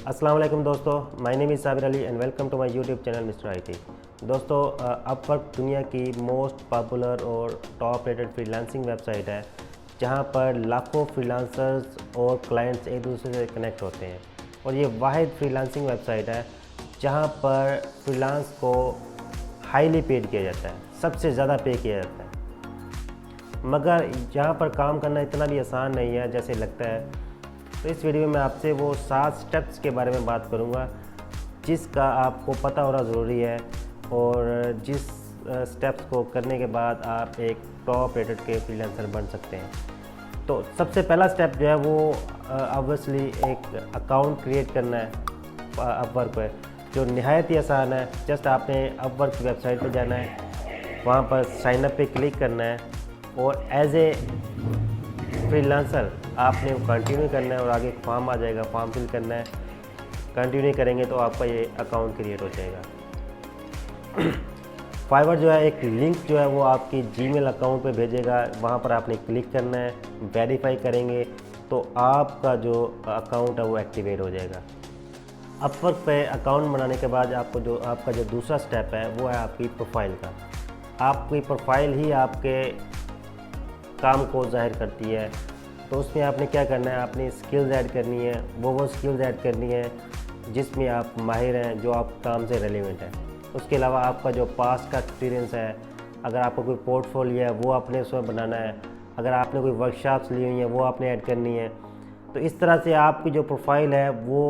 अस्सलाम वालेकुम दोस्तों, my name is Sabir Ali and welcome to my YouTube channel mister IT. दोस्तों, अपवर्क दुनिया की मोस्ट पॉपुलर और टॉप रेटेड फ्रीलांसिंग वेबसाइट है, जहां पर लाखों फ्रीलांसर्स और क्लाइंट्स एक दूसरे से कनेक्ट होते हैं। और ये वाहिद फ्रीलांसिंग वेबसाइट है जहां पर फ्रीलांस को हाईली पेड किया जाता है, सबसे ज़्यादा पे किया जाता है। मगर यहाँ पर काम करना इतना भी आसान नहीं है जैसे लगता है। तो इस वीडियो में आपसे वो 7 स्टेप्स के बारे में बात करूँगा जिसका आपको पता होना ज़रूरी है, और जिस स्टेप्स को करने के बाद आप एक टॉप रेटेड के फ्रीलांसर बन सकते हैं। तो सबसे पहला स्टेप जो है वो ऑब्वियसली एक अकाउंट क्रिएट करना है अपवर्क पे, जो नहायत ही आसान है। जस्ट आपने अपवर्क की वेबसाइट पे जाना है, वहाँ पर साइन अप पे क्लिक करना है और एज ए फ्रीलांसर आपने वो कंटिन्यू करना है और आगे फॉर्म आ जाएगा, फॉर्म फिल करना है। कंटिन्यू करेंगे तो आपका ये अकाउंट क्रिएट हो जाएगा। फाइवर जो है एक लिंक जो है वो आपकी जीमेल अकाउंट पे भेजेगा, वहाँ पर आपने क्लिक करना है, वेरीफाई करेंगे तो आपका जो अकाउंट है वो एक्टिवेट हो जाएगा। अपवर्क पे अकाउंट बनाने के बाद आपका जो दूसरा स्टेप है वो है आपकी प्रोफाइल का। आपकी प्रोफाइल ही आपके काम को ज़ाहिर करती है। तो उसमें आपने क्या करना है, आपने स्किल्स ऐड करनी है, वो स्किल्स ऐड करनी है जिसमें आप माहिर हैं, जो आप काम से रेलिवेंट है। उसके अलावा आपका जो पास्ट का एक्सपीरियंस है, अगर आपका कोई पोर्टफोलियो है वो आपने उसमें बनाना है, अगर आपने कोई वर्कशॉप्स ली हुई हैं वो आपने ऐड करनी है। तो इस तरह से आपकी जो प्रोफाइल है वो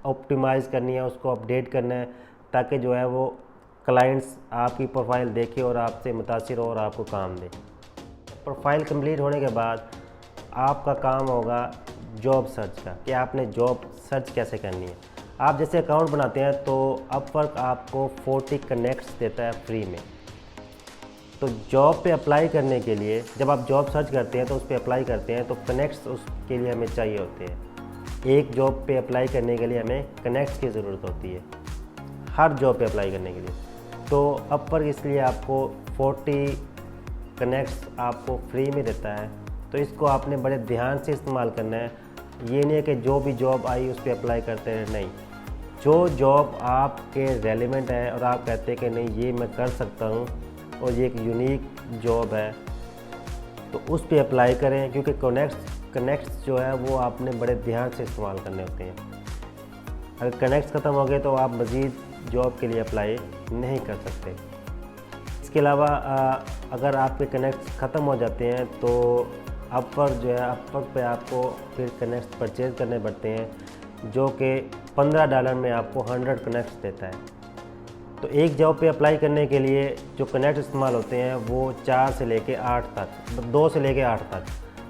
ऑप्टिमाइज़ करनी है, उसको अपडेट करना है, ताकि जो है वो क्लाइंट्स आपकी प्रोफाइल देखे और आपसे मुतासिर हो और आपको काम दे। प्रोफाइल कंप्लीट होने के बाद आपका काम होगा जॉब सर्च का, कि आपने जॉब सर्च कैसे करनी है। आप जैसे अकाउंट बनाते हैं तो अपवर्क आपको 40 कनेक्ट्स देता है फ्री में। तो जॉब पे अप्लाई करने के लिए जब आप जॉब सर्च करते हैं तो उस पर अप्लाई करते हैं तो कनेक्ट्स उसके लिए हमें चाहिए होते हैं। एक जॉब पे अप्लाई करने के लिए हमें कनेक्ट्स की ज़रूरत होती है, हर जॉब पे अप्लाई करने के लिए। तो अपवर्क इसलिए आपको 40 कनेक्ट्स आपको फ्री में देता है। तो इसको आपने बड़े ध्यान से इस्तेमाल करना है। ये नहीं है कि जो भी जॉब आई उस पर अप्लाई करते हैं, नहीं। जो जॉब आपके रेलेवेंट है और आप कहते हैं कि नहीं ये मैं कर सकता हूँ और ये एक यूनिक जॉब है, तो उस पर अप्लाई करें, क्योंकि कनेक्ट्स जो है वो आपने बड़े ध्यान से इस्तेमाल करने होते हैं। अगर कनेक्ट्स ख़त्म हो गए तो आप मज़ीद जॉब के लिए अप्लाई नहीं कर सकते। इसके अलावा अगर आपके कनेक्ट्स ख़त्म हो जाते हैं तो अपवर्क जो है, अपवर्क पे आपको फिर कनेक्ट्स परचेज़ करने पड़ते हैं, जो कि $15 में आपको 100 कनेक्ट्स देता है। तो एक जॉब पे अप्लाई करने के लिए जो कनेक्ट इस्तेमाल होते हैं वो 4 से लेके 8 तक, 2 से लेके 8 तक।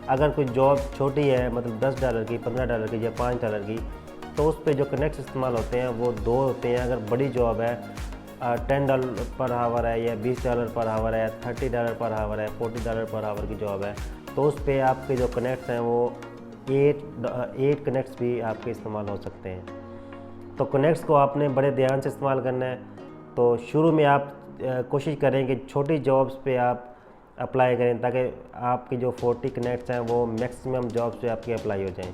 अगर कोई जॉब छोटी है, मतलब $10 की, $15 की या $5 की, तो उस पर जो कनेक्ट्स इस्तेमाल होते हैं वो 2 होते हैं। अगर बड़ी जॉब है, $10 पर आवर है या $20 पर आवर है, $30 पर आवर है, $40 पर आवर की जॉब है, तो उस पे आपके जो कनेक्ट्स हैं वो 8 कनेक्ट्स भी आपके इस्तेमाल हो सकते हैं। तो कनेक्ट्स को आपने बड़े ध्यान से इस्तेमाल करना है। तो शुरू में आप कोशिश करें कि छोटी जॉब्स पे आप अप्लाई करें, ताकि आपकी जो 40 कनेक्ट्स हैं वो मैक्सिमम जॉब्स पे आपकी अप्लाई हो जाएँ।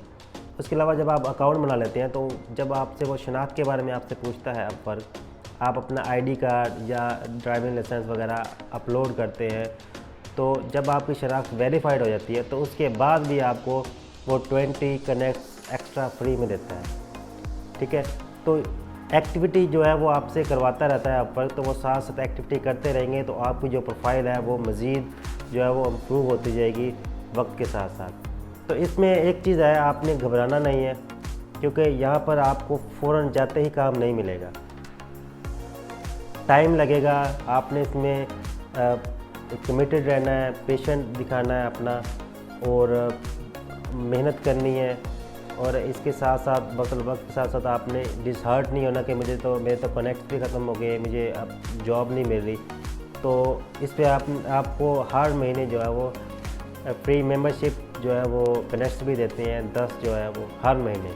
उसके अलावा जब आप अकाउंट बना लेते हैं तो जब आपसे वो शनाख्त के बारे में आपसे पूछता है अपवर्क, आप अपना ID कार्ड या ड्राइविंग लाइसेंस वगैरह अपलोड करते हैं, तो जब आपकी शनाख्त वेरीफाइड हो जाती है तो उसके बाद भी आपको वो 20 कनेक्ट्स एक्स्ट्रा फ्री में देता है। ठीक है, तो एक्टिविटी जो है वो आपसे करवाता रहता है अपवर्क, तो वो साथ साथ एक्टिविटी करते रहेंगे तो आपकी जो प्रोफाइल है वो मज़ीद जो है वो इम्प्रूव होती जाएगी वक्त के साथ साथ। तो इसमें एक चीज़ है, आपने घबराना नहीं है, क्योंकि यहाँ पर आपको फ़ौरन जाते ही काम नहीं मिलेगा, टाइम लगेगा। आपने इसमें कमिटेड रहना है, पेशेंट दिखाना है अपना, और मेहनत करनी है। और इसके साथ साथ वक्त के साथ साथ आपने डिसहार्ट नहीं होना कि मेरे तो कनेक्ट भी ख़त्म हो गए, मुझे अब जॉब नहीं मिल रही। तो इस पर आपको हर महीने जो है वो फ्री मेंबरशिप जो है वो कनेक्ट्स भी देते हैं, 10 जो है वो हर महीने।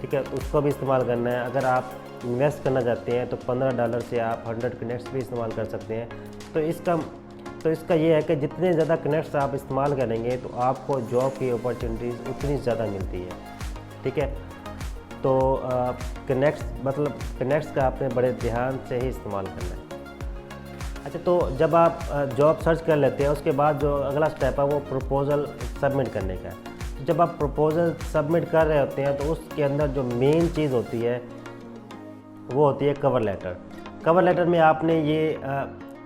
ठीक है, उसको भी इस्तेमाल करना है। अगर आप इन्वेस्ट करना चाहते हैं तो $15 से आप 100 कनेक्ट्स भी इस्तेमाल कर सकते हैं। तो इसका ये है कि जितने ज़्यादा कनेक्ट्स आप इस्तेमाल करेंगे तो आपको जॉब की अपॉर्चुनिटीज़ उतनी ज़्यादा मिलती है। ठीक है, तो कनेक्ट्स का आपने बड़े ध्यान से ही इस्तेमाल करना है। अच्छा, तो जब आप जॉब सर्च कर लेते हैं, उसके बाद जो अगला स्टेप है वो प्रपोज़ल सबमिट करने का है। तो जब आप प्रपोज़ल सबमिट कर रहे होते हैं तो उसके अंदर जो मेन चीज़ होती है वो होती है कवर लेटर। कवर लेटर में आपने ये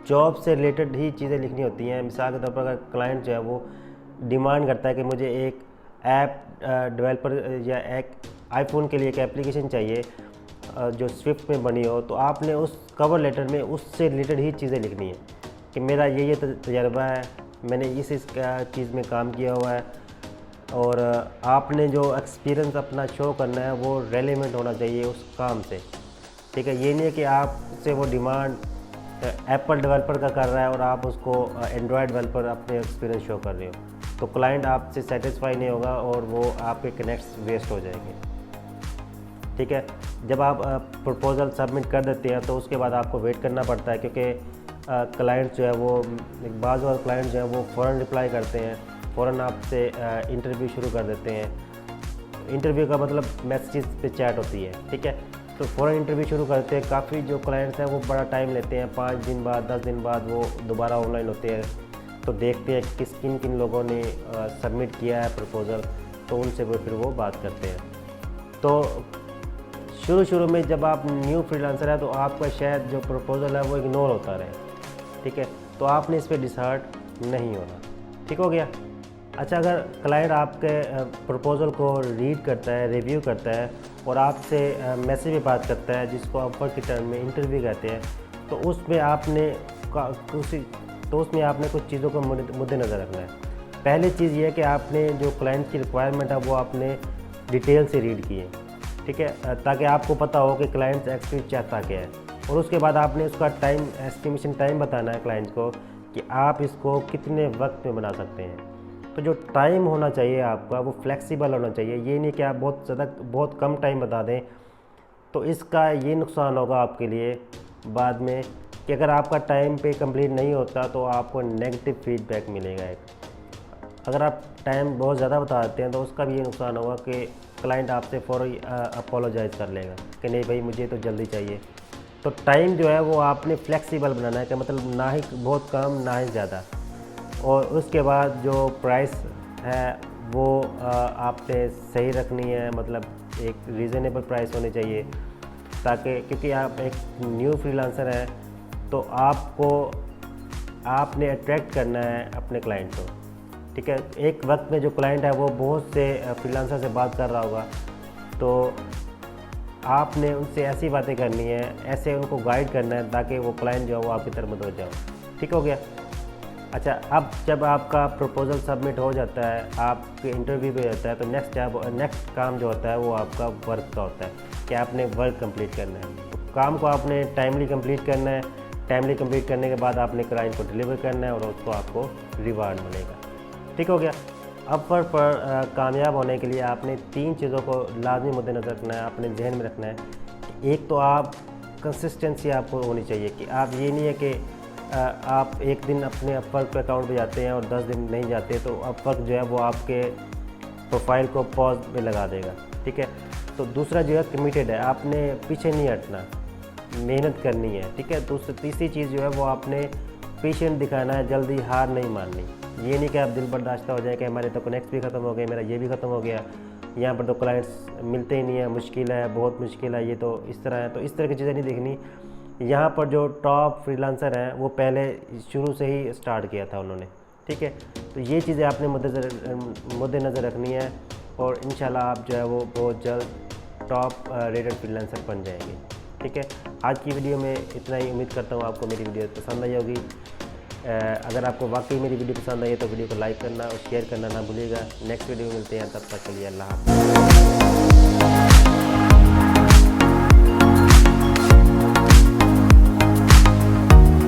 जॉब से रिलेटेड ही चीज़ें लिखनी होती हैं। मिसाल के तौर पर अगर क्लाइंट जो है वो डिमांड करता है कि मुझे एक ऐप डेवलपर या एक आईफोन के लिए एक एप्लीकेशन चाहिए जो स्विफ्ट में बनी हो, तो आपने उस कवर लेटर में उससे रिलेटेड ही चीज़ें लिखनी है कि मेरा ये तजर्बा है, मैंने इस चीज़ में काम किया हुआ है, और आपने जो एक्सपीरियंस अपना शो करना है वो रेलेवेंट होना चाहिए उस काम से। ठीक है, ये नहीं है कि आपसे वो डिमांड एप्पल डेवलपर का कर रहा है और आप उसको एंड्रॉयड डेवलपर अपने एक्सपीरियंस शो कर रहे हो, तो क्लाइंट आपसे सेटिस्फाई नहीं होगा और वो आपके कनेक्ट्स वेस्ट हो जाएंगे। ठीक है, जब आप प्रपोज़ल सबमिट कर देते हैं तो उसके बाद आपको वेट करना पड़ता है, क्योंकि क्लाइंट जो है वो बाज़ और क्लाइंट जो है वो फ़ौरन रिप्लाई करते हैं, फ़ौरन आपसे इंटरव्यू शुरू कर देते हैं। इंटरव्यू का मतलब मैसेज पे चैट होती है। ठीक है, तो फ़ौरन इंटरव्यू शुरू करते हैं। काफ़ी जो क्लाइंट्स हैं वो बड़ा टाइम लेते हैं, 5 दिन बाद 10 दिन बाद वो दोबारा ऑनलाइन होते हैं, तो देखते हैं किन किन लोगों ने सबमिट किया है प्रपोज़ल, तो उनसे वो फिर वो बात करते हैं। तो शुरू में जब आप न्यू फ्रीलांसर है तो आपका शायद जो प्रपोज़ल है वो इग्नोर होता रहे। ठीक है, तो आपने इस पर डिसहार्ट नहीं होना। ठीक हो गया। अच्छा, अगर क्लाइंट आपके प्रपोज़ल को रीड करता है, रिव्यू करता है और आपसे मैसेज में बात करता है, जिसको अपवर्क के टर्म में इंटरव्यू कहते हैं, तो उसमें आपने कुछ चीज़ों को मुद्देनज़र रखना है। पहली चीज़ ये है कि आपने जो क्लाइंट की रिक्वायरमेंट है वो आपने डिटेल से रीड की है। ठीक है, ताकि आपको पता हो कि क्लाइंट एक्चुअली चाहता क्या है, और उसके बाद आपने उसका एस्टिमेशन टाइम बताना है क्लाइंट को कि आप इसको कितने वक्त में बना सकते हैं। तो जो टाइम होना चाहिए आपका वो फ्लेक्सिबल होना चाहिए। ये नहीं कि आप बहुत कम टाइम बता दें, तो इसका ये नुकसान होगा आपके लिए बाद में कि अगर आपका टाइम पे कंप्लीट नहीं होता तो आपको नेगेटिव फीडबैक मिलेगा एक। अगर आप टाइम बहुत ज़्यादा बता देते हैं तो उसका भी ये नुकसान होगा कि क्लाइंट आपसे फ़ौरन अपोलोजाइज़ कर लेगा कि नहीं भाई मुझे तो जल्दी चाहिए। तो टाइम जो है वो आपने फ्लेक्सिबल बनाना है, कि मतलब ना ही बहुत कम ना ही ज़्यादा। और उसके बाद जो प्राइस है वो आपने सही रखनी है, मतलब एक रीज़नेबल प्राइस होनी चाहिए, ताकि क्योंकि आप एक न्यू फ्रीलांसर हैं तो आपने अट्रैक्ट करना है अपने क्लाइंट को। ठीक है, एक वक्त में जो क्लाइंट है वो बहुत से फ्रीलांसर से बात कर रहा होगा, तो आपने उनसे ऐसी बातें करनी है, ऐसे उनको गाइड करना है ताकि वो क्लाइंट जो है वो आपकी तरफ मुतवज्जह जाओ। ठीक हो गया। अच्छा, अब जब आपका प्रपोज़ल सबमिट हो जाता है, आपके इंटरव्यू भी होता है, तो नेक्स्ट काम जो होता है वो आपका वर्क का होता है कि आपने वर्क कंप्लीट करना है। तो काम को आपने टाइमली कंप्लीट करना है। टाइमली कंप्लीट करने के बाद आपने क्लाइंट को डिलीवर करना है और उसको आपको रिवार्ड मिलेगा। ठीक हो गया। अपवर्क पर कामयाब होने के लिए आपने 3 चीज़ों को लाजमी मद्देनज़र रखना है, अपने जहन में रखना है। एक तो आप कंसिस्टेंसी आपको होनी चाहिए कि आप ये नहीं है कि आप एक दिन अपने अपवर्क पे अकाउंट पे जाते हैं और 10 दिन नहीं जाते, तो अपवर्क जो है वो आपके प्रोफाइल को पॉज में लगा देगा। ठीक है, तो दूसरा जो है कमिटेड है, आपने पीछे नहीं हटना, मेहनत करनी है। ठीक है, तीसरी चीज़ जो है वो आपने पेशेंट दिखाना है, जल्दी हार नहीं माननी। ये नहीं कि आप दिल बर्दाश्त हो जाए कि हमारे तो कनेक्ट भी ख़त्म हो गए, मेरा ये भी ख़त्म हो गया, यहाँ पर तो क्लाइंट्स मिलते ही नहीं है, मुश्किल है, बहुत मुश्किल है, ये तो इस तरह है। तो इस तरह की चीज़ें नहीं देखनी। यहाँ पर जो टॉप फ्रीलांसर हैं वो पहले शुरू से ही स्टार्ट किया था उन्होंने। ठीक है, तो ये चीज़ें आपने मद्देनज़र रखनी है और इंशाल्लाह आप जो है वो बहुत जल्द टॉप रेटेड फ्रीलांसर बन जाएंगे। ठीक है, आज की वीडियो में इतना ही। उम्मीद करता हूँ आपको मेरी वीडियो पसंद आई होगी। अगर आपको वाकई मेरी वीडियो पसंद आई है तो वीडियो को लाइक करना और शेयर करना ना भूलिएगा। नेक्स्ट वीडियो में मिलते हैं, तब तक के लिए अल्लाह हाफ़िज़।